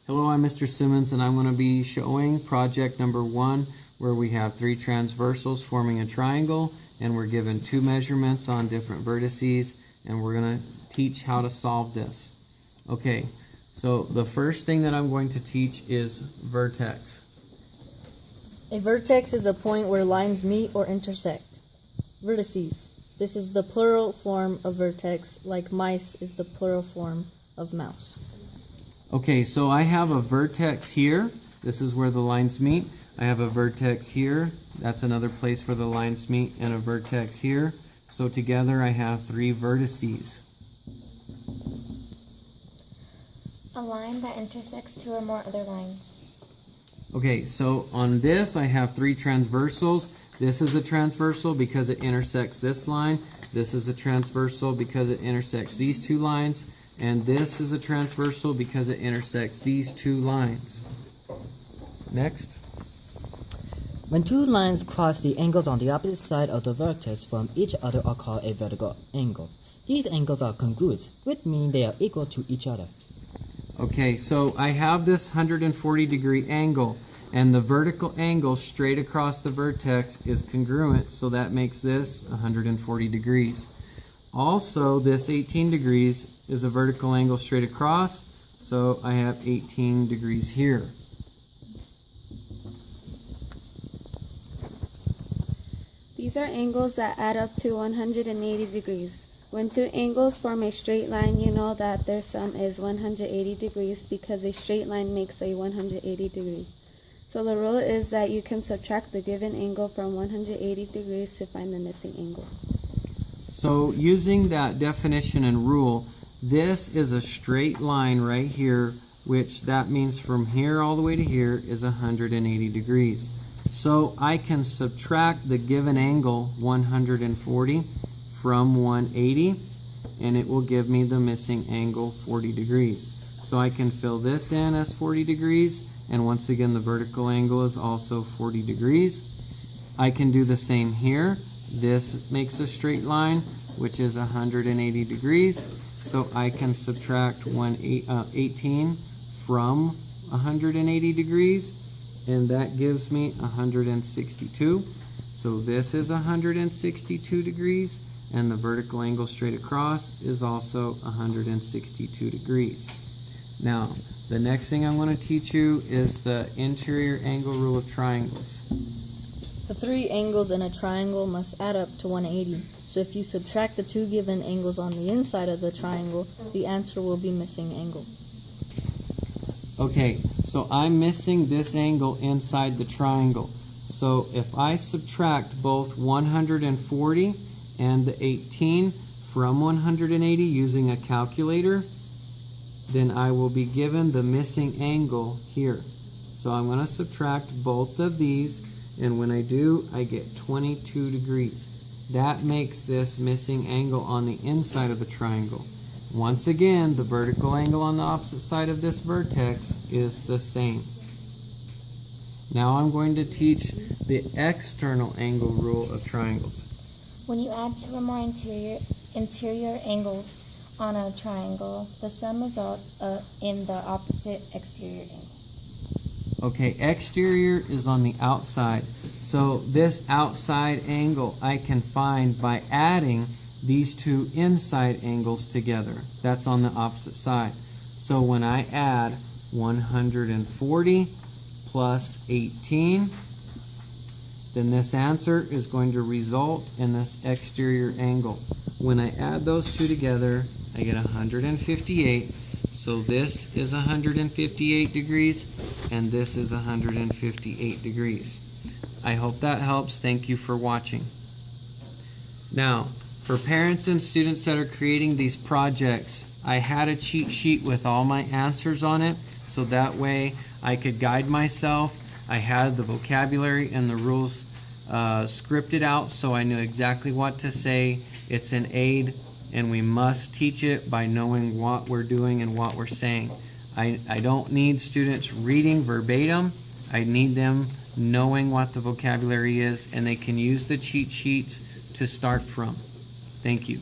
Hello, I'm Mr. Simmons, and I'm going to be showing project number 1, where we have 3 transversals forming a triangle, and we're given 2 measurements on different vertices, and we're going to teach how to solve this. Okay, so the first thing that I'm going to teach is vertex. A vertex is a point where lines meet or intersect. Vertices. This is the plural form of vertex, like mice is the plural form of mouse. Okay, so I have a vertex here. This is where the lines meet. I have a vertex here. That's another place where the lines meet, and a vertex here. So together I have 3 vertices. A line that intersects 2 or more other lines. Okay, so on this I have 3 transversals. This is a transversal because it intersects this line. This is a transversal because it intersects these 2 lines. And this is a transversal because it intersects these 2 lines. Next. When 2 lines cross, the angles on the opposite side of the vertex from each other are called a vertical angle. These angles are congruous, which means they are equal to each other. Okay, so I have this 140-degree angle, and the vertical angle straight across the vertex is congruent, so that makes this 140 degrees. Also, this 18 degrees is a vertical angle straight across, so I have 18 degrees here. These are angles that add up to 180 degrees. When 2 angles form a straight line, you know that their sum is 180 degrees because a straight line makes a 180 degree. So the rule is that you can subtract the given angle from 180 degrees to find the missing angle. So using that definition and rule, this is a straight line right here, which that means from here all the way to here is 180 degrees. So I can subtract the given angle 140 from 180, and it will give me the missing angle 40 degrees. So I can fill this in as 40 degrees, and once again the vertical angle is also 40 degrees. I can do the same here. This makes a straight line, which is 180 degrees. So I can subtract 18 from 180 degrees, and that gives me 162. So this is 162 degrees, and the vertical angle straight across is also 162 degrees. Now, the next thing I'm going to teach you is the interior angle rule of triangles. The 3 angles in a triangle must add up to 180. So if you subtract the 2 given angles on the inside of the triangle, the answer will be missing angle. Okay, so I'm missing this angle inside the triangle. So if I subtract both 140 and the 18 from 180 using a calculator, then I will be given the missing angle here. So I'm going to subtract both of these, and when I do, I get 22 degrees. That makes this missing angle on the inside of the triangle. Once again, the vertical angle on the opposite side of this vertex is the same. Now I'm going to teach the external angle rule of triangles. When you add 2 or more interior angles on a triangle, the sum results in the opposite exterior angle. Okay, exterior is on the outside. So this outside angle I can find by adding these 2 inside angles together. That's on the opposite side. So when I add 140 plus 18, then this answer is going to result in this exterior angle. When I add those 2 together, I get 158. So this is 158 degrees, and this is 158 degrees. I hope that helps. Thank you for watching. Now, for parents and students that are creating these projects, I had a cheat sheet with all my answers on it, so that way I could guide myself. I had the vocabulary and the rules scripted out, so I knew exactly what to say. It's an aid, and we must teach it by knowing what we're doing and what we're saying. I don't need students reading verbatim. I need them knowing what the vocabulary is, and they can use the cheat sheets to start from. Thank you.